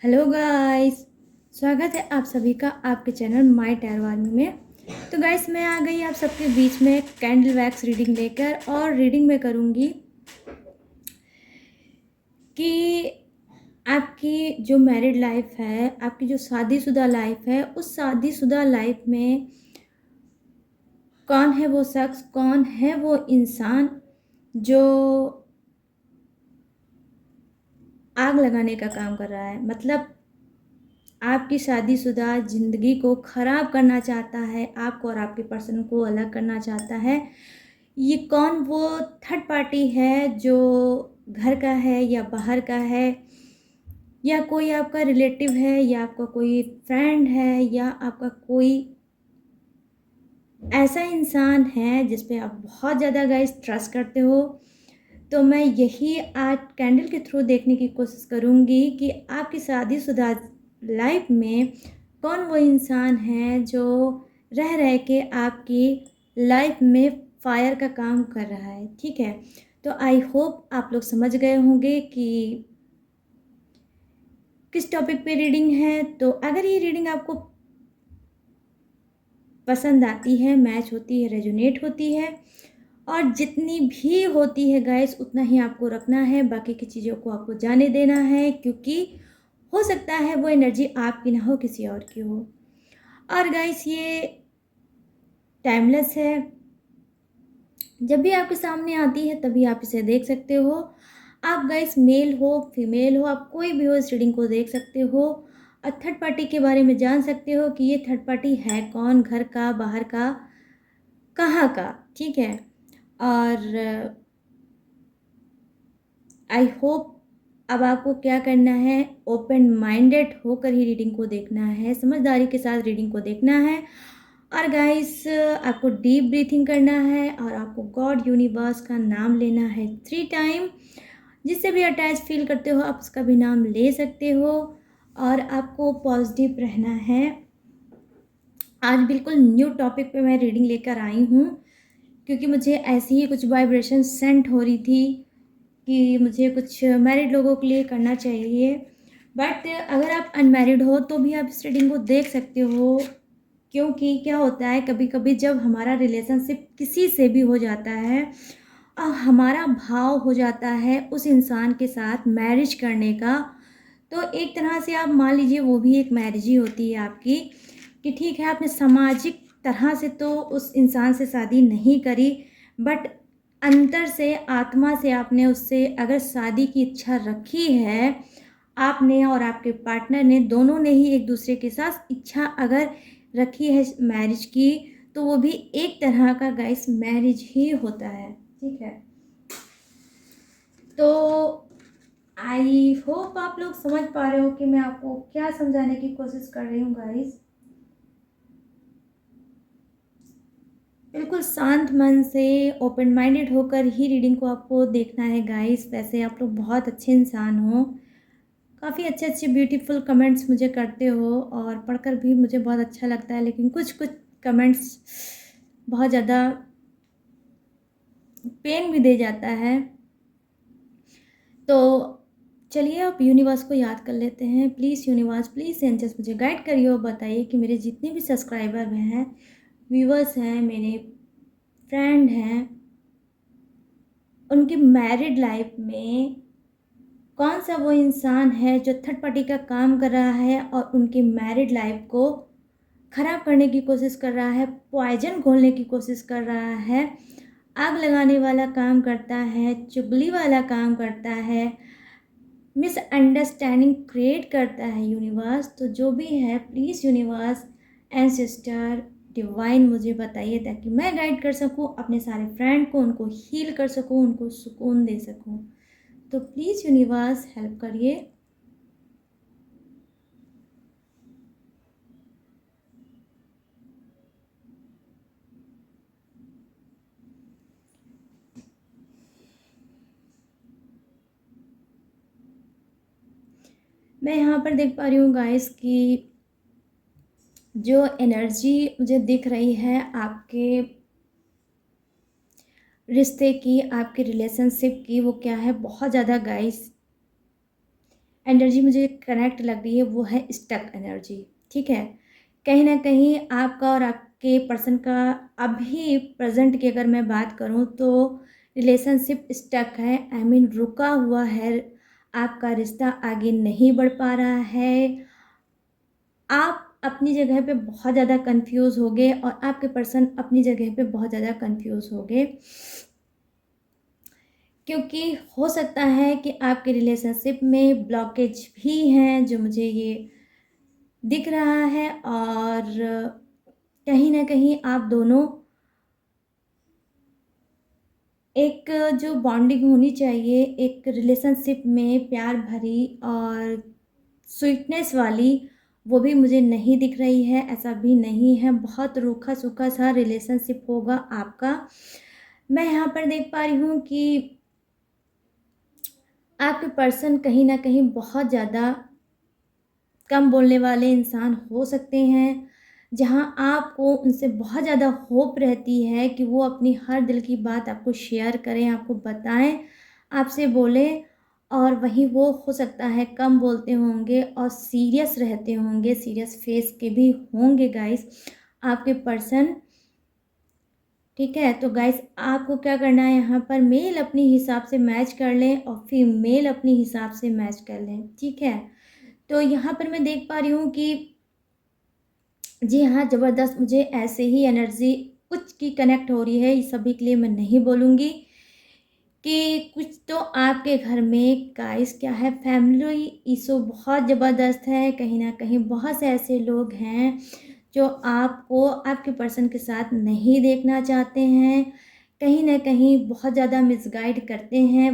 Hello guys. स्वागत है आप सभी का आपके चैनल माय टैरो आर्मी में। तो गाइस मैं आ गई आप सबके बीच में कैंडल वैक्स रीडिंग लेकर, और रीडिंग में करूँगी कि आपकी जो मैरिड लाइफ है, आपकी जो शादीशुदा लाइफ है, उस शादीशुदा लाइफ में कौन है वो शख्स, कौन है वो इंसान जो आग लगाने का काम कर रहा है। मतलब आपकी शादीशुदा ज़िंदगी को ख़राब करना चाहता है, आपको और आपके पर्सन को अलग करना चाहता है। ये कौन वो थर्ड पार्टी है जो घर का है या बाहर का है, या कोई आपका रिलेटिव है, या आपका कोई फ्रेंड है, या आपका कोई ऐसा इंसान है जिस पे आप बहुत ज़्यादा गाइस ट्रस्ट करते हो। तो मैं यही आज कैंडल के थ्रू देखने की कोशिश करूँगी कि आपकी शादीशुदा लाइफ में कौन वो इंसान है जो रह रह के आपकी लाइफ में फायर का काम कर रहा है। ठीक है, तो आई होप आप लोग समझ गए होंगे कि किस टॉपिक पे रीडिंग है। तो अगर ये रीडिंग आपको पसंद आती है, मैच होती है, रेजोनेट होती है, और जितनी भी होती है गाइस उतना ही आपको रखना है, बाकी की चीज़ों को आपको जाने देना है, क्योंकि हो सकता है वो एनर्जी आपकी ना हो, किसी और की हो। और गाइस ये टाइमलेस है, जब भी आपके सामने आती है तभी आप इसे देख सकते हो। आप गाइस मेल हो फीमेल हो, आप कोई भी हो इस रीडिंग को देख सकते हो, और थर्ड पार्टी के बारे में जान सकते हो कि ये थर्ड पार्टी है कौन, घर का, बाहर का, कहाँ का। ठीक है, और आई होप अब आपको क्या करना है, ओपन माइंडेड होकर ही रीडिंग को देखना है, समझदारी के साथ रीडिंग को देखना है। और गाइस आपको डीप ब्रीथिंग करना है, और आपको गॉड यूनिवर्स का नाम लेना है 3 टाइम। जिससे भी अटैच फील करते हो आप उसका भी नाम ले सकते हो, और आपको पॉजिटिव रहना है। आज बिल्कुल न्यू टॉपिक पे मैं रीडिंग लेकर आई हूँ, क्योंकि मुझे ऐसी ही कुछ वाइब्रेशन सेंट हो रही थी कि मुझे कुछ मैरिड लोगों के लिए करना चाहिए। बट अगर आप अनमैरिड हो तो भी आप इस रीडिंग को देख सकते हो, क्योंकि क्या होता है कभी कभी जब हमारा रिलेशनशिप किसी से भी हो जाता है और हमारा भाव हो जाता है उस इंसान के साथ मैरिज करने का, तो एक तरह से आप मान लीजिए वो भी एक मैरिज ही होती है आपकी, कि ठीक है आपने सामाजिक तरह से तो उस इंसान से शादी नहीं करी, बट अंतर से, आत्मा से आपने उससे अगर शादी की इच्छा रखी है, आपने और आपके पार्टनर ने दोनों ने ही एक दूसरे के साथ इच्छा अगर रखी है मैरिज की, तो वो भी एक तरह का गाइस मैरिज ही होता है। ठीक है, तो आई होप आप लोग समझ पा रहे हो कि मैं आपको क्या समझाने की कोशिश कर रही हूँ गाइस। बिल्कुल शांत मन से, ओपन माइंडेड होकर ही रीडिंग को आपको देखना है गाइस। वैसे आप लोग बहुत अच्छे इंसान हो, काफ़ी अच्छे अच्छे ब्यूटीफुल कमेंट्स मुझे करते हो, और पढ़कर भी मुझे बहुत अच्छा लगता है, लेकिन कुछ कुछ कमेंट्स बहुत ज़्यादा पेन भी दे जाता है। तो चलिए अब यूनिवर्स को याद कर लेते हैं। प्लीज़ यूनिवर्स, प्लीज़ एंजल्स मुझे गाइड करिए और बताइए कि मेरे जितने भी सब्सक्राइबर हैं, व्यूवर्स हैं, मेरे फ्रेंड हैं, उनकी मैरिड लाइफ में कौन सा वो इंसान है जो थर्ड पार्टी का काम कर रहा है और उनकी मैरिड लाइफ को ख़राब करने की कोशिश कर रहा है, पॉइजन घोलने की कोशिश कर रहा है, आग लगाने वाला काम करता है, चुगली वाला काम करता है, मिसअंडरस्टैंडिंग क्रिएट करता है यूनिवर्स। तो जो भी है प्लीज़ यूनिवर्स, एंसेस्टर, डिवाइन मुझे बताइए, ताकि मैं गाइड कर सकूं अपने सारे फ्रेंड को, उनको हील कर सकूं, उनको सुकून दे सकूं। तो प्लीज़ यूनिवर्स हेल्प करिए। मैं यहाँ पर देख पा रही हूँ गाइस कि जो एनर्जी मुझे दिख रही है आपके रिश्ते की, आपके रिलेशनशिप की, वो क्या है, बहुत ज़्यादा गाइस एनर्जी मुझे कनेक्ट लग रही है वो है स्टक एनर्जी, ठीक है। कहीं न कहीं आपका और आपके पर्सन का अभी प्रेज़ेंट की अगर मैं बात करूँ तो रिलेशनशिप स्टक है, आई मीन रुका हुआ है, आपका रिश्ता आगे नहीं बढ़ पा रहा है। आप अपनी जगह पे बहुत ज़्यादा कन्फ्यूज़ हो गए और आपके पर्सन अपनी जगह पे बहुत ज़्यादा कन्फ्यूज़ हो गए। क्योंकि हो सकता है कि आपके रिलेशनशिप में ब्लॉकेज भी हैं जो मुझे ये दिख रहा है, और कहीं न कहीं आप दोनों एक जो बॉन्डिंग होनी चाहिए एक रिलेशनशिप में प्यार भरी और स्वीटनेस वाली, वो भी मुझे नहीं दिख रही है, ऐसा भी नहीं है, बहुत रूखा-सूखा सा रिलेशनशिप होगा आपका। मैं यहाँ पर देख पा रही हूँ कि आपके पर्सन कहीं न कहीं बहुत ज़्यादा कम बोलने वाले इंसान हो सकते हैं, जहाँ आपको उनसे बहुत ज़्यादा होप रहती है कि वो अपनी हर दिल की बात आपको शेयर करें, आपको बताएँ, आपसे बोलें, और वहीं वो हो सकता है कम बोलते होंगे और सीरियस रहते होंगे, सीरियस फेस के भी होंगे गाइस आपके पर्सन, ठीक है? तो गाइस आपको क्या करना है, यहाँ पर मेल अपने हिसाब से मैच कर लें और फीमेल अपने हिसाब से मैच कर लें, ठीक है? तो यहाँ पर मैं देख पा रही हूँ कि जी हाँ, ज़बरदस्त मुझे ऐसे ही एनर्जी कुछ की कनेक्ट हो रही है, ये सभी के लिए मैं नहीं बोलूँगी कि कुछ तो आपके घर में गाइस क्या है, फैमिली इश्यू बहुत ज़बरदस्त है। कहीं न कहीं बहुत से ऐसे लोग हैं जो आपको आपके पर्सन के साथ नहीं देखना चाहते हैं। कहीं न कहीं बहुत ज़्यादा मिसगाइड करते हैं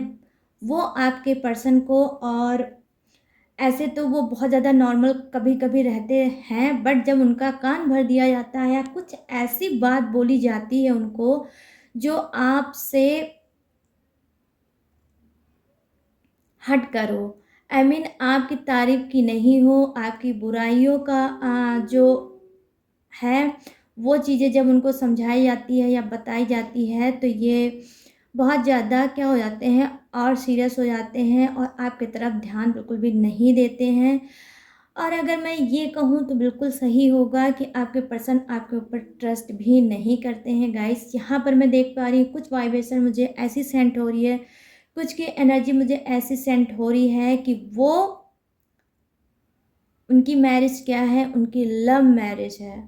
वो आपके पर्सन को, और ऐसे तो वो बहुत ज़्यादा नॉर्मल कभी-कभी रहते हैं, बट जब उनका कान भर दिया जाता है या कुछ ऐसी बात बोली जाती है उनको, जो आपसे हटकर हो, आई मीन आपकी तारीफ़ की नहीं हो, आपकी बुराइयों का जो है, वो चीज़ें जब उनको समझाई जाती है या बताई जाती है, तो ये बहुत ज़्यादा क्या हो जाते हैं और सीरियस हो जाते हैं और आपकी तरफ ध्यान बिल्कुल भी नहीं देते हैं। और अगर मैं ये कहूँ तो बिल्कुल सही होगा कि आपके पर्सन आपके ऊपर ट्रस्ट भी नहीं करते हैं गाइस। यहाँ पर मैं देख पा रही हूँ कुछ वाइब्रेशन मुझे ऐसी सेंट हो रही है, कुछ की एनर्जी मुझे ऐसी सेंट हो रही है कि वो उनकी मैरिज क्या है, उनकी लव मैरिज है।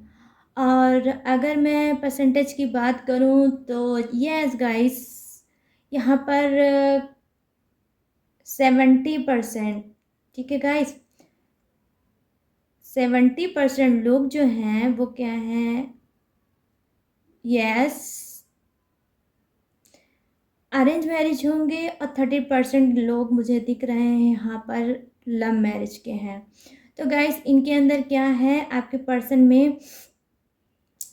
और अगर मैं परसेंटेज की बात करूँ तो यस गाइस, यहाँ पर 70%, ठीक है गाइस, 70% लोग जो हैं वो क्या हैं, यस अरेंज मैरिज होंगे, और 30% लोग मुझे दिख रहे हैं यहाँ पर लव मैरिज के हैं। तो गाइस इनके अंदर क्या है आपके पर्सन में,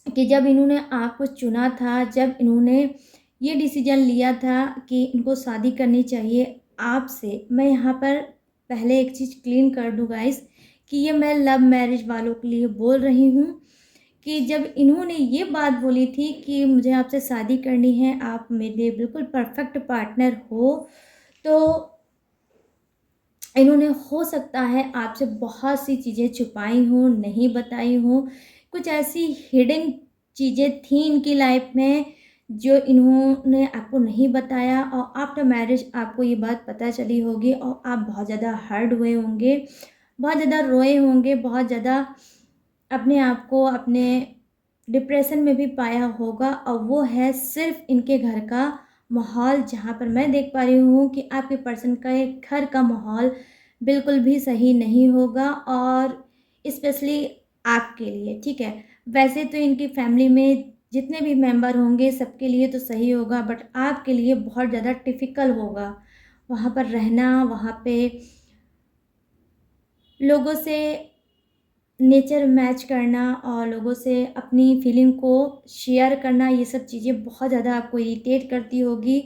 कि जब इन्होंने आपको चुना था, जब इन्होंने ये डिसीज़न लिया था कि इनको शादी करनी चाहिए आपसे, मैं यहाँ पर पहले एक चीज़ क्लीन कर दूँ गाइस, कि ये मैं लव मैरिज वालों के लिए बोल रही हूँ, कि जब इन्होंने ये बात बोली थी कि मुझे आपसे शादी करनी है, आप मेरे लिए बिल्कुल परफेक्ट पार्टनर हो, तो इन्होंने हो सकता है आपसे बहुत सी चीज़ें छुपाई हों, नहीं बताई हों, कुछ ऐसी हिडन चीज़ें थी इनकी लाइफ में जो इन्होंने आपको नहीं बताया, और आफ्टर मैरिज आपको ये बात पता चली होगी और आप बहुत ज़्यादा हर्ट हुए होंगे, बहुत ज़्यादा रोए होंगे, बहुत ज़्यादा अपने आप को अपने डिप्रेशन में भी पाया होगा, और वो है सिर्फ़ इनके घर का माहौल, जहाँ पर मैं देख पा रही हूँ कि आपके पर्सन का एक घर का माहौल बिल्कुल भी सही नहीं होगा, और स्पेशली आपके लिए, ठीक है। वैसे तो इनकी फैमिली में जितने भी मेंबर होंगे सबके लिए तो सही होगा, बट आपके लिए बहुत ज़्यादा टिपिकल होगा वहाँ पर रहना, वहाँ पे लोगों से नेचर मैच करना और लोगों से अपनी फीलिंग को शेयर करना, ये सब चीज़ें बहुत ज़्यादा आपको इरिटेट करती होगी।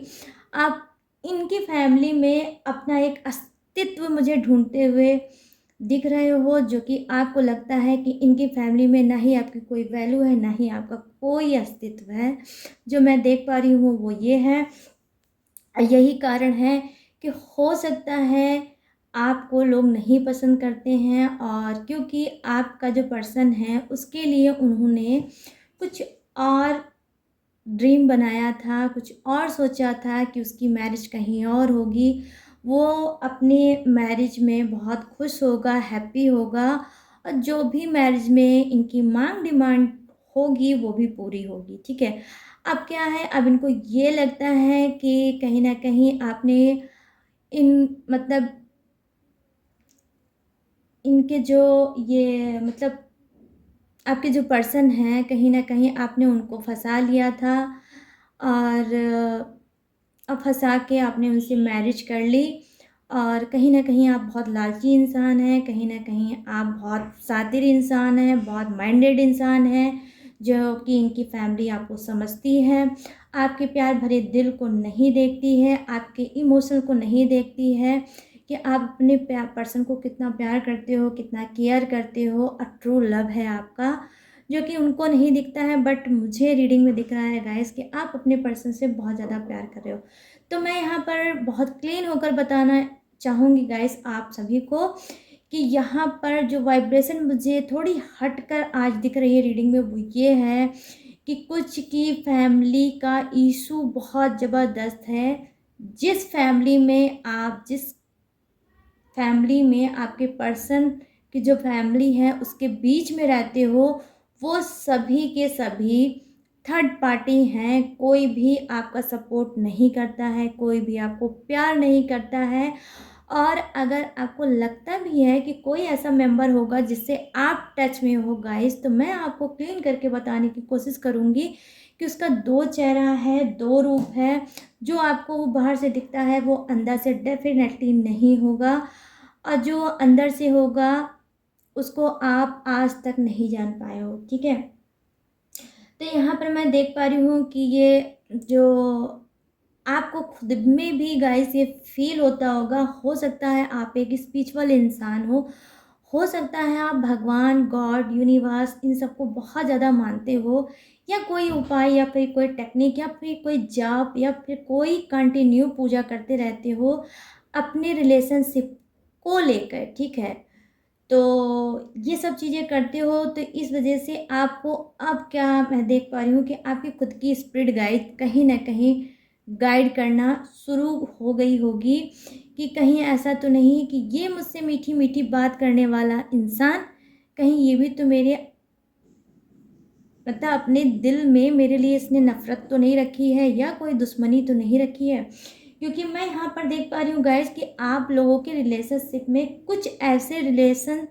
आप इनकी फैमिली में अपना एक अस्तित्व मुझे ढूँढते हुए दिख रहे हो, जो कि आपको लगता है कि इनकी फैमिली में ना ही आपकी कोई वैल्यू है, ना ही आपका कोई अस्तित्व है। जो मैं देख पा रही हूँ वो ये है, यही कारण है कि हो सकता है आपको लोग नहीं पसंद करते हैं, और क्योंकि आपका जो पर्सन है उसके लिए उन्होंने कुछ और ड्रीम बनाया था, कुछ और सोचा था कि उसकी मैरिज कहीं और होगी। वो अपने मैरिज में बहुत खुश होगा, हैप्पी होगा, और जो भी मैरिज में इनकी मांग डिमांड होगी वो भी पूरी होगी, ठीक है। अब क्या है, अब इनको ये लगता है कि कहीं न कहीं आपने इन मतलब इनके जो ये मतलब आपके जो पर्सन हैं, कहीं न कहीं आपने उनको फँसा लिया था, और अब फँसा के आपने उनसे मैरिज कर ली, और कहीं न कहीं आप बहुत लालची इंसान हैं, कहीं न कहीं आप बहुत शातिर इंसान हैं, बहुत माइंडेड इंसान हैं, जो कि इनकी फैमिली आपको समझती है, आपके प्यार भरे दिल को नहीं देखती है, आपके इमोशन को नहीं देखती है कि आप अपने पर्सन को कितना प्यार करते हो, कितना केयर करते हो, ट्रू लव है आपका, जो कि उनको नहीं दिखता है, बट मुझे रीडिंग में दिख रहा है गाइस कि आप अपने पर्सन से बहुत ज़्यादा प्यार कर रहे हो। तो मैं यहाँ पर बहुत क्लीन होकर बताना चाहूँगी गाइस आप सभी को कि यहाँ पर जो वाइब्रेशन मुझे थोड़ी हटकर आज दिख रही है रीडिंग में, वो ये है कि कुछ की फैमिली का इशू बहुत ज़बरदस्त है। जिस फैमिली में आपके पर्सन की जो फैमिली है उसके बीच में रहते हो, वो सभी के सभी थर्ड पार्टी हैं। कोई भी आपका सपोर्ट नहीं करता है, कोई भी आपको प्यार नहीं करता है, और अगर आपको लगता भी है कि कोई ऐसा मेंबर होगा जिससे आप टच में हो गाइस, तो मैं आपको क्लीन करके बताने की कोशिश करूँगी कि उसका दो चेहरा है, दो रूप है। जो आपको वो बाहर से दिखता है वो अंदर से डेफिनेटली नहीं होगा, और जो अंदर से होगा उसको आप आज तक नहीं जान पाए हो, ठीक है। तो यहाँ पर मैं देख पा रही हूँ कि ये जो आपको खुद में भी गाइस ये फील होता होगा, हो सकता है आप एक स्पिरिचुअल इंसान हो सकता है आप भगवान, गॉड, यूनिवर्स इन सबको बहुत ज़्यादा मानते हो, या कोई उपाय या फिर कोई टेक्निक या फिर कोई जाप या फिर कोई कंटिन्यू पूजा करते रहते हो अपने रिलेशनशिप को लेकर, ठीक है। तो ये सब चीज़ें करते हो, तो इस वजह से आपको अब क्या मैं देख पा रही हूँ कि आपकी खुद की स्पिरिट गाइड कहीं न कहीं गाइड करना शुरू हो गई होगी कि कहीं ऐसा तो नहीं कि ये मुझसे मीठी-मीठी बात करने वाला इंसान, कहीं ये भी तो मेरे मतलब अपने दिल में मेरे लिए इसने नफ़रत तो नहीं रखी है, या कोई दुश्मनी तो नहीं रखी है। क्योंकि मैं यहाँ पर देख पा रही हूँ गाइस कि आप लोगों के रिलेशनशिप में कुछ ऐसे रिलेशन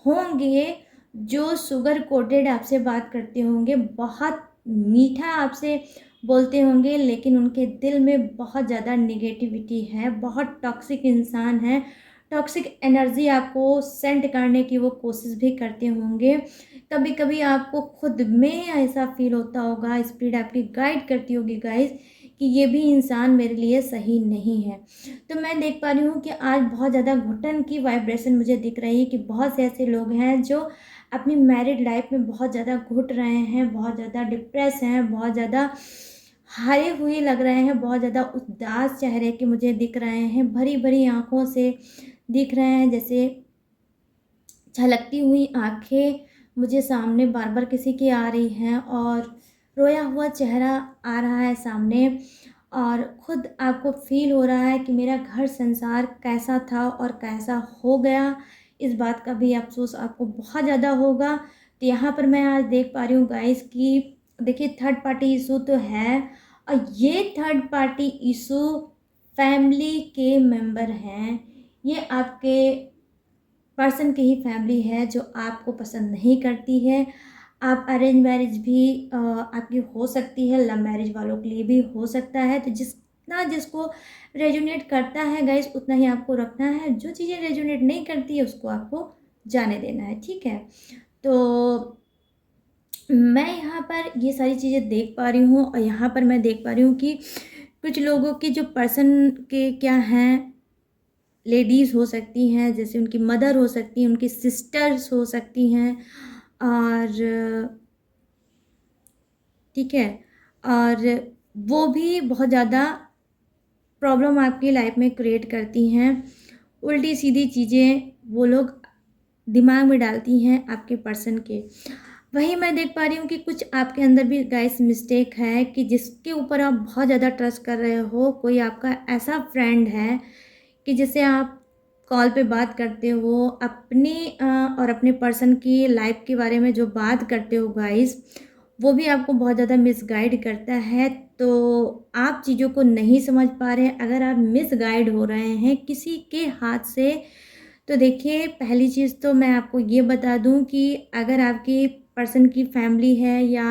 होंगे जो शुगर कोटेड आपसे बात करते होंगे, बहुत मीठा आपसे बोलते होंगे, लेकिन उनके दिल में बहुत ज़्यादा नेगेटिविटी है, बहुत टॉक्सिक इंसान है, टॉक्सिक एनर्जी आपको सेंड करने की वो कोशिश भी करते होंगे। कभी कभी आपको खुद में ऐसा फील होता होगा, स्पिरिट आपकी गाइड करती होगी गाइस कि ये भी इंसान मेरे लिए सही नहीं है। तो मैं देख पा रही हूँ कि आज बहुत ज़्यादा घुटन की वाइब्रेशन मुझे दिख रही है कि बहुत से ऐसे लोग हैं जो अपनी मैरिड लाइफ में बहुत ज़्यादा घुट रहे हैं, बहुत ज़्यादा डिप्रेस हैं, बहुत ज़्यादा हारे हुए लग रहे हैं, बहुत ज़्यादा उदास चेहरे के मुझे दिख रहे हैं, भरी भरी आँखों से दिख रहे हैं, जैसे झलकती हुई आँखें मुझे सामने बार-बार किसी की आ रही हैं, और रोया हुआ चेहरा आ रहा है सामने, और खुद आपको फ़ील हो रहा है कि मेरा घर संसार कैसा था और कैसा हो गया, इस बात का भी अफ़सोस आपको बहुत ज़्यादा होगा। तो यहाँ पर मैं आज देख पा रही हूँ गाइस कि देखिए थर्ड पार्टी इश्यू तो है, और ये थर्ड पार्टी इश्यू फैमिली के मेंबर हैं। ये आपके पर्सन की ही फैमिली है जो आपको पसंद नहीं करती है। आप अरेंज मैरिज भी आपकी हो सकती है, लव मैरिज वालों के लिए भी हो सकता है। तो जितना जिसको रेजोनेट करता है गाइस उतना ही आपको रखना है, जो चीज़ें रेजोनेट नहीं करती है उसको आपको जाने देना है, ठीक है। तो मैं यहाँ पर ये सारी चीज़ें देख पा रही हूँ, और यहाँ पर मैं देख पा रही हूँ कि कुछ लोगों के जो पर्सन के क्या हैं, लेडीज़ हो सकती हैं, जैसे उनकी मदर हो सकती हैं, उनकी सिस्टर्स हो सकती हैं, और ठीक है, और वो भी बहुत ज़्यादा प्रॉब्लम आपकी लाइफ में क्रिएट करती हैं, उल्टी सीधी चीज़ें वो लोग दिमाग में डालती हैं आपके पर्सन के। वहीं मैं देख पा रही हूँ कि कुछ आपके अंदर भी गाइस मिस्टेक है कि जिसके ऊपर आप बहुत ज़्यादा ट्रस्ट कर रहे हो, कोई आपका ऐसा फ्रेंड है कि जिससे आप कॉल पे बात करते हो, अपनी और अपने पर्सन की लाइफ के बारे में जो बात करते हो गाइस, वो भी आपको बहुत ज़्यादा मिसगाइड करता है। तो आप चीज़ों को नहीं समझ पा रहे हैं। अगर आप मिसगाइड हो रहे हैं किसी के हाथ से, तो देखिए पहली चीज़ तो मैं आपको ये बता दूँ कि अगर आपकी पर्सन की फैमिली है या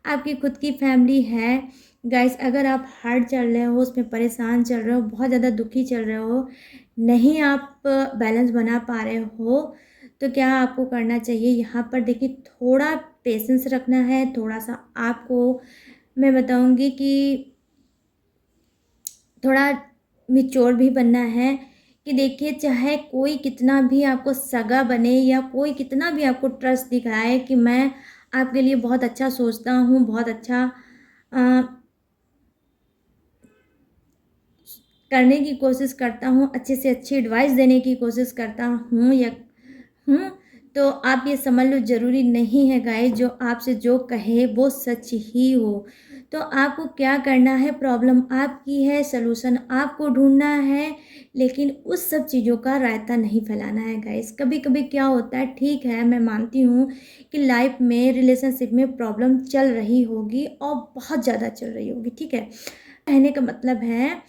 आपकी खुद की फैमिली है, गाइस अगर आप हर्ट चल रहे हो, उसमें परेशान चल रहे हो, बहुत ज़्यादा दुखी चल रहे हो, नहीं आप बैलेंस बना पा रहे हो, तो क्या आपको करना चाहिए यहाँ पर देखिए थोड़ा पेशेंस रखना है, थोड़ा-सा आपको मैं बताऊँगी कि थोड़ा मैच्योर भी बनना है कि देखिए चाहे कोई कितना भी आपको सगा बने या कोई कितना भी आपको ट्रस्ट दिखाए कि मैं आपके लिए बहुत अच्छा सोचता हूँ, बहुत अच्छा अ, करने की कोशिश करता हूँ, अच्छे से अच्छी एडवाइस देने की कोशिश करता हूँ या हूँ, तो आप ये समझ लो ज़रूरी नहीं है गाइस जो आपसे जो कहे वो सच ही हो। तो आपको क्या करना है, प्रॉब्लम आपकी है, सॉल्यूशन आपको ढूँढना है, लेकिन उस सब चीज़ों का रायता नहीं फैलाना है गाइस। कभी-कभी क्या होता है, ठीक है मैं मानती हूँ कि लाइफ में रिलेशनशिप में प्रॉब्लम चल रही होगी और बहुत ज़्यादा चल रही होगी, ठीक है। कहने का मतलब है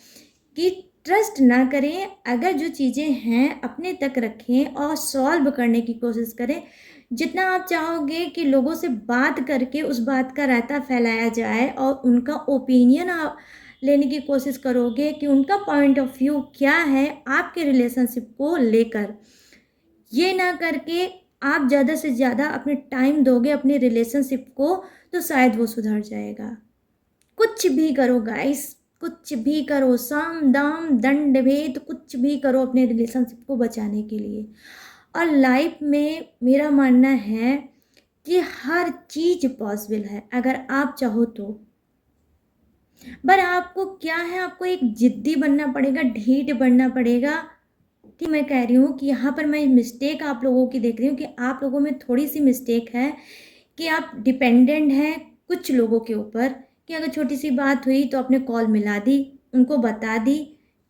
कि ट्रस्ट ना करें, अगर जो चीज़ें हैं अपने तक रखें और सॉल्व करने की कोशिश करें। जितना आप चाहोगे कि लोगों से बात करके उस बात का रायता फैलाया जाए और उनका ओपिनियन आप लेने की कोशिश करोगे कि उनका पॉइंट ऑफ व्यू क्या है आपके रिलेशनशिप को लेकर। ये ना करके आप ज़्यादा से ज़्यादा अपने टाइम दोगे अपने रिलेशनशिप को, तो शायद वो सुधर जाएगा। कुछ भी करो गाइस, कुछ भी करो, साम दाम दंड भेद कुछ भी करो अपने रिलेशनशिप को बचाने के लिए। और लाइफ में मेरा मानना है कि हर चीज़ पॉसिबल है अगर आप चाहो तो। पर आपको क्या है, आपको एक ज़िद्दी बनना पड़ेगा, ढीठ बनना पड़ेगा। कि मैं कह रही हूँ कि यहाँ पर मैं मिस्टेक आप लोगों की देख रही हूँ कि आप लोगों में थोड़ी-सी मिस्टेक है कि आप डिपेंडेंट हैं कुछ लोगों के ऊपर कि अगर छोटी-सी बात हुई तो आपने कॉल मिला दी, उनको बता दी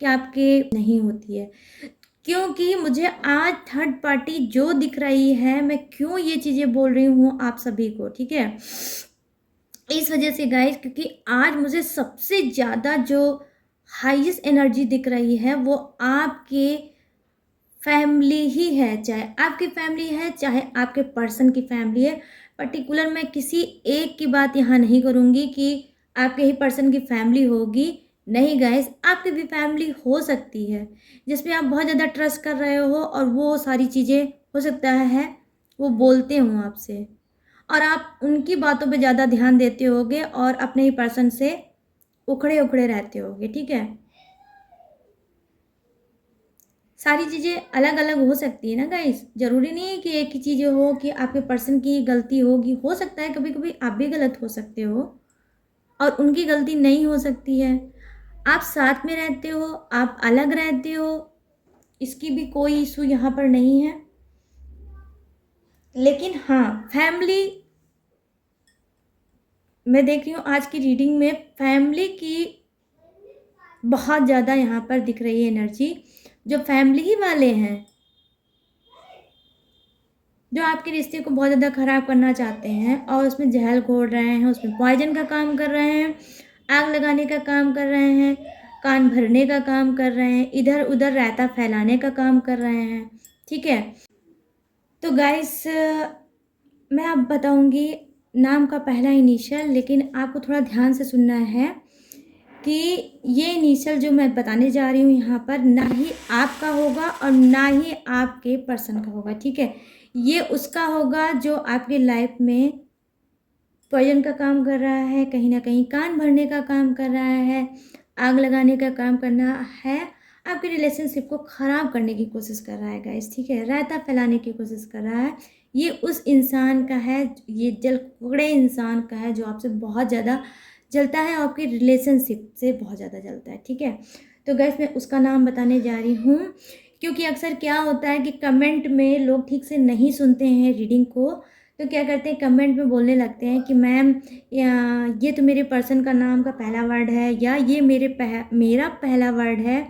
कि आपके नहीं होती है। क्योंकि मुझे आज थर्ड पार्टी जो दिख रही है, मैं क्यों ये चीज़ें बोल रही हूँ आप सभी को, ठीक है? इस वजह से गाइस क्योंकि आज मुझे सबसे ज़्यादा जो हाईएस्ट एनर्जी दिख रही है वो आपके फैमिली ही है, चाहे आपकी फैमिली है, चाहे आपके पर्सन की फैमिली है। पर्टिकुलर मैं किसी एक की बात यहाँ नहीं करूँगी कि आपके ही पर्सन की फैमिली होगी। नहीं गाइस, आपकी भी फैमिली हो सकती है, जिसमें आप बहुत ज़्यादा ट्रस्ट कर रहे हो और वो सारी चीज़ें हो सकता है वो बोलते हों आपसे और आप उनकी बातों पे ज़्यादा ध्यान देते होगे और अपने ही पर्सन से उखड़े-उखड़े रहते होगे, ठीक है? सारी चीज़ें अलग-अलग हो सकती है ना गाइस, ज़रूरी नहीं है कि एक ही चीज़ें हो कि आपके पर्सन की गलती होगी, हो सकता है कभी-कभी आप भी गलत हो सकते हो और उनकी गलती नहीं हो सकती है। आप साथ में रहते हो, आप अलग रहते हो, इसकी भी कोई इश्यू यहाँ पर नहीं है। लेकिन हाँ, फैमिली मैं देख रही हूँ आज की रीडिंग में फैमिली की बहुत ज़्यादा यहाँ पर दिख रही है एनर्जी, जो फैमिली ही वाले हैं जो आपके रिश्ते को बहुत ज़्यादा ख़राब करना चाहते हैं और उसमें जहर घोल रहे हैं, उसमें पॉइज़न का काम कर रहे हैं, आग लगाने का काम कर रहे हैं, कान भरने का काम कर रहे हैं, इधर-उधर रायता फैलाने का काम कर रहे हैं, ठीक है? तो गाइस मैं अब बताऊँगी नाम का पहला इनिशियल, लेकिन आपको थोड़ा ध्यान से सुनना है कि ये इनिशियल जो मैं बताने जा रही हूँ यहाँ पर ना ही आपका होगा और ना ही आपके पर्सन का होगा, ठीक है? ये उसका होगा जो आपकी लाइफ में पॉइज़न का काम कर रहा है, कहीं न कहीं कान भरने का काम कर रहा है, आग लगाने का काम करना है, आपके रिलेशनशिप को ख़राब करने की कोशिश कर रहा है गाइस, ठीक है? रायता फैलाने की कोशिश कर रहा है। ये उस इंसान का है, ये जलकुड़े इंसान का है जो आपसे बहुत ज़्यादा जलता है और आपके रिलेशनशिप से बहुत ज़्यादा जलता है, ठीक है? तो गाइस मैं उसका नाम बताने जा रही हूँ क्योंकि अक्सर क्या होता है कि कमेंट में लोग ठीक से नहीं सुनते हैं रीडिंग को, तो क्या करते हैं कमेंट में बोलने लगते हैं कि मैम या ये तो मेरे पर्सन का नाम का पहला वर्ड है, या ये मेरा पहला वर्ड है,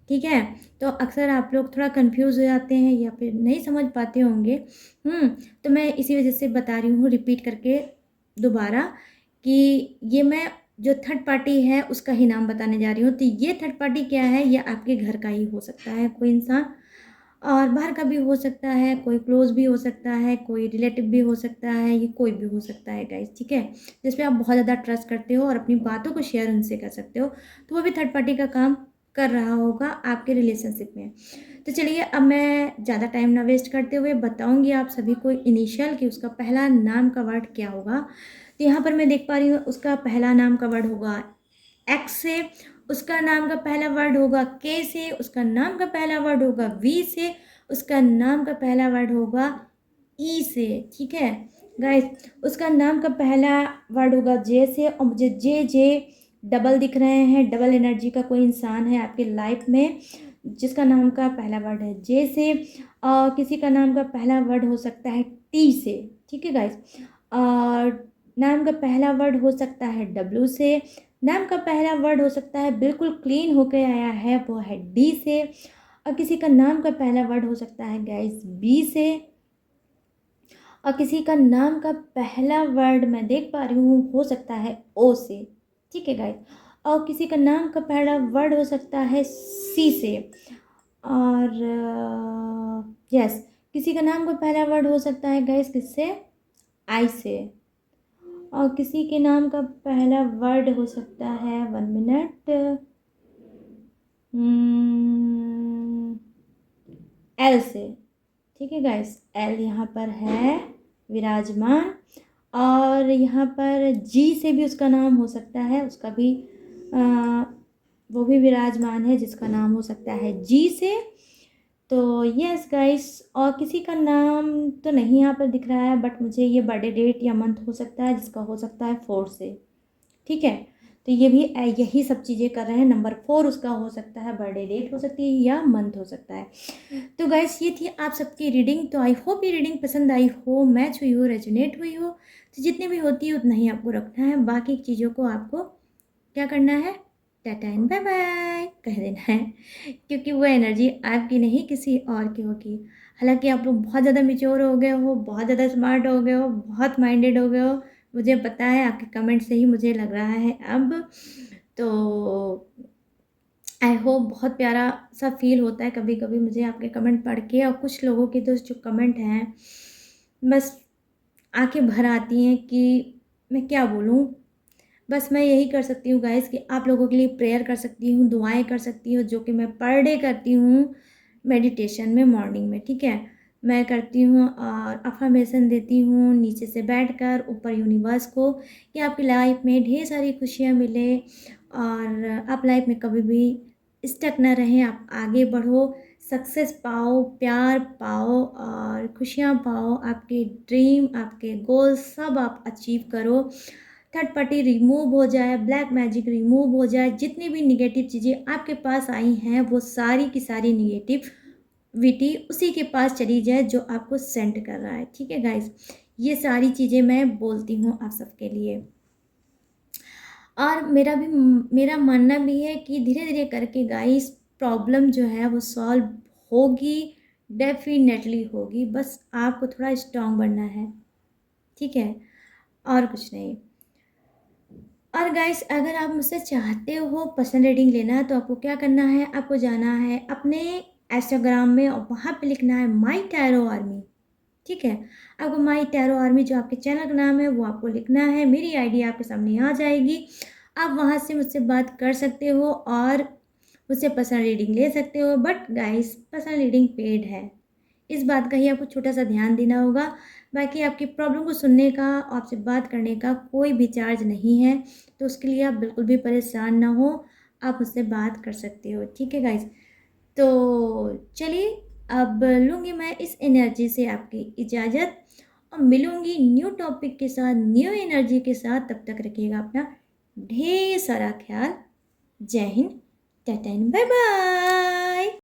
ठीक है। तो अक्सर आप लोग थोड़ा कंफ्यूज हो जाते हैं या फिर नहीं समझ पाते होंगे। तो मैं इसी वजह से बता रही हूँ रिपीट करके दोबारा कि ये मैं जो थर्ड पार्टी है उसका ही नाम बताने जा रही हूँ। तो ये थर्ड पार्टी क्या है, ये आपके घर का ही हो सकता है कोई इंसान, और बाहर का भी हो सकता है, कोई क्लोज भी हो सकता है, कोई रिलेटिव भी हो सकता है, ये कोई भी हो सकता है गाइस, ठीक है। जिस पे आप बहुत ज़्यादा ट्रस्ट करते हो और अपनी बातों को शेयर उनसे कर सकते हो, तो वो भी थर्ड पार्टी का काम कर रहा होगा आपके रिलेशनशिप में। तो चलिए अब मैं ज़्यादा टाइम ना वेस्ट करते हुए बताऊंगी आप सभी को इनिशियल कि उसका पहला नाम का वर्ड क्या होगा। तो यहाँ पर मैं देख पा रही हूँ उसका पहला नाम का वर्ड होगा एक्स से, उसका नाम का पहला वर्ड होगा के से, उसका नाम का पहला वर्ड होगा वी से, उसका नाम का पहला वर्ड होगा ई से, ठीक है गाइस। उसका नाम का पहला वर्ड होगा जे से, और मुझे जे जे डबल दिख रहे हैं, डबल एनर्जी का कोई इंसान है आपके लाइफ में जिसका नाम का पहला वर्ड है जे से, और किसी का नाम का पहला वर्ड हो सकता है टी से, ठीक है गाइस। और नाम का पहला वर्ड हो सकता है डब्ल्यू से, नाम का पहला वर्ड हो सकता है बिल्कुल क्लीन होके आया है वो है डी से, और किसी का नाम का पहला वर्ड हो सकता है गाइस बी से, और किसी का नाम का पहला वर्ड मैं देख पा रही हूँ हो सकता है ओ से, ठीक है गाइस। और किसी का नाम का पहला वर्ड हो सकता है सी से, और यस किसी का नाम का पहला वर्ड हो सकता है गाइस किससे, आई से, और किसी के नाम का पहला वर्ड हो सकता है 1 मिनट एल से, ठीक है गाइस। एल यहाँ पर है विराजमान, और यहाँ पर जी से भी उसका नाम हो सकता है, उसका भी वो भी विराजमान है जिसका नाम हो सकता है जी से। तो यस गाइस, और किसी का नाम तो नहीं यहाँ पर दिख रहा है, बट मुझे ये बर्थडे डेट या मंथ हो सकता है जिसका हो सकता है 4 से, ठीक है। तो ये भी यही सब चीज़ें कर रहे हैं, नंबर 4 उसका हो सकता है, बर्थडे डेट हो सकती है या मंथ हो सकता है। तो गाइस ये थी आप सबकी रीडिंग। तो आई होप ये रीडिंग पसंद आई हो, मैच हुई हो, रेजोनेट हुई हो। तो जितनी भी होती है उतना ही आपको रखना है, बाकी चीज़ों को आपको क्या करना है, टाटा एंड बाय बाय कह देना है, क्योंकि वो एनर्जी आपकी नहीं किसी और की होगी। हालांकि आप लोग बहुत ज़्यादा मेच्योर हो गए हो, बहुत ज़्यादा स्मार्ट हो गए हो, बहुत माइंडेड हो गए हो, मुझे पता है आपके कमेंट से ही मुझे लग रहा है अब। तो आई होप बहुत प्यारा सा फील होता है कभी कभी मुझे आपके कमेंट पढ़ के, और कुछ लोगों के तो जो कमेंट हैं बस आंखें भर आती हैं कि मैं क्या बोलूँ। बस मैं यही कर सकती हूँ गाइस कि आप लोगों के लिए प्रेयर कर सकती हूँ, दुआएं कर सकती हूँ, जो कि मैं पर डे करती हूँ मेडिटेशन में मॉर्निंग में, ठीक है। मैं करती हूँ और अफर्मेशन देती हूँ नीचे से बैठकर ऊपर यूनिवर्स को, कि आपकी लाइफ में ढेर सारी खुशियाँ मिले और आप लाइफ में कभी भी स्टक ना रहें, आप आगे बढ़ो, सक्सेस पाओ, प्यार पाओ और खुशियाँ पाओ, आपके ड्रीम आपके गोल सब आप अचीव करो, थर्ड पार्टी रिमूव हो जाए, ब्लैक मैजिक रिमूव हो जाए, जितनी भी निगेटिव चीज़ें आपके पास आई हैं वो सारी की सारी निगेटिविटी उसी के पास चली जाए जो आपको सेंड कर रहा है, ठीक है गाइस। ये सारी चीज़ें मैं बोलती हूँ आप सबके लिए, और मेरा मानना भी है कि धीरे धीरे करके गाइस प्रॉब्लम जो है वो सॉल्व होगी, डेफिनेटली होगी, बस आपको थोड़ा स्ट्रांग बनना है, ठीक है, और कुछ नहीं। और गाइस अगर आप मुझसे चाहते हो पर्सनल रीडिंग लेना तो आपको क्या करना है, आपको जाना है अपने इंस्टाग्राम में और वहाँ पे लिखना है माई टैरो आर्मी, ठीक है। आपको माई टैरो आर्मी जो आपके चैनल का नाम है वो आपको लिखना है, मेरी आईडी आपके सामने आ जाएगी, आप वहाँ से मुझसे बात कर सकते हो और मुझसे पर्सनल रीडिंग ले सकते हो। But guys personal reading paid है, इस बात का ही आपको छोटा सा ध्यान देना होगा। बाकी आपकी प्रॉब्लम को सुनने का, आपसे बात करने का कोई भी चार्ज नहीं है, तो उसके लिए आप बिल्कुल भी परेशान ना हो, आप मुझसे बात कर सकते हो, ठीक है गाइस। तो चलिए अब लूँगी मैं इस एनर्जी से आपकी इजाज़त और मिलूँगी न्यू टॉपिक के साथ, न्यू एनर्जी के साथ। तब तक रखिएगा अपना ढेर सारा ख्याल। जय हिंद, टाटा एंड बाय बाय।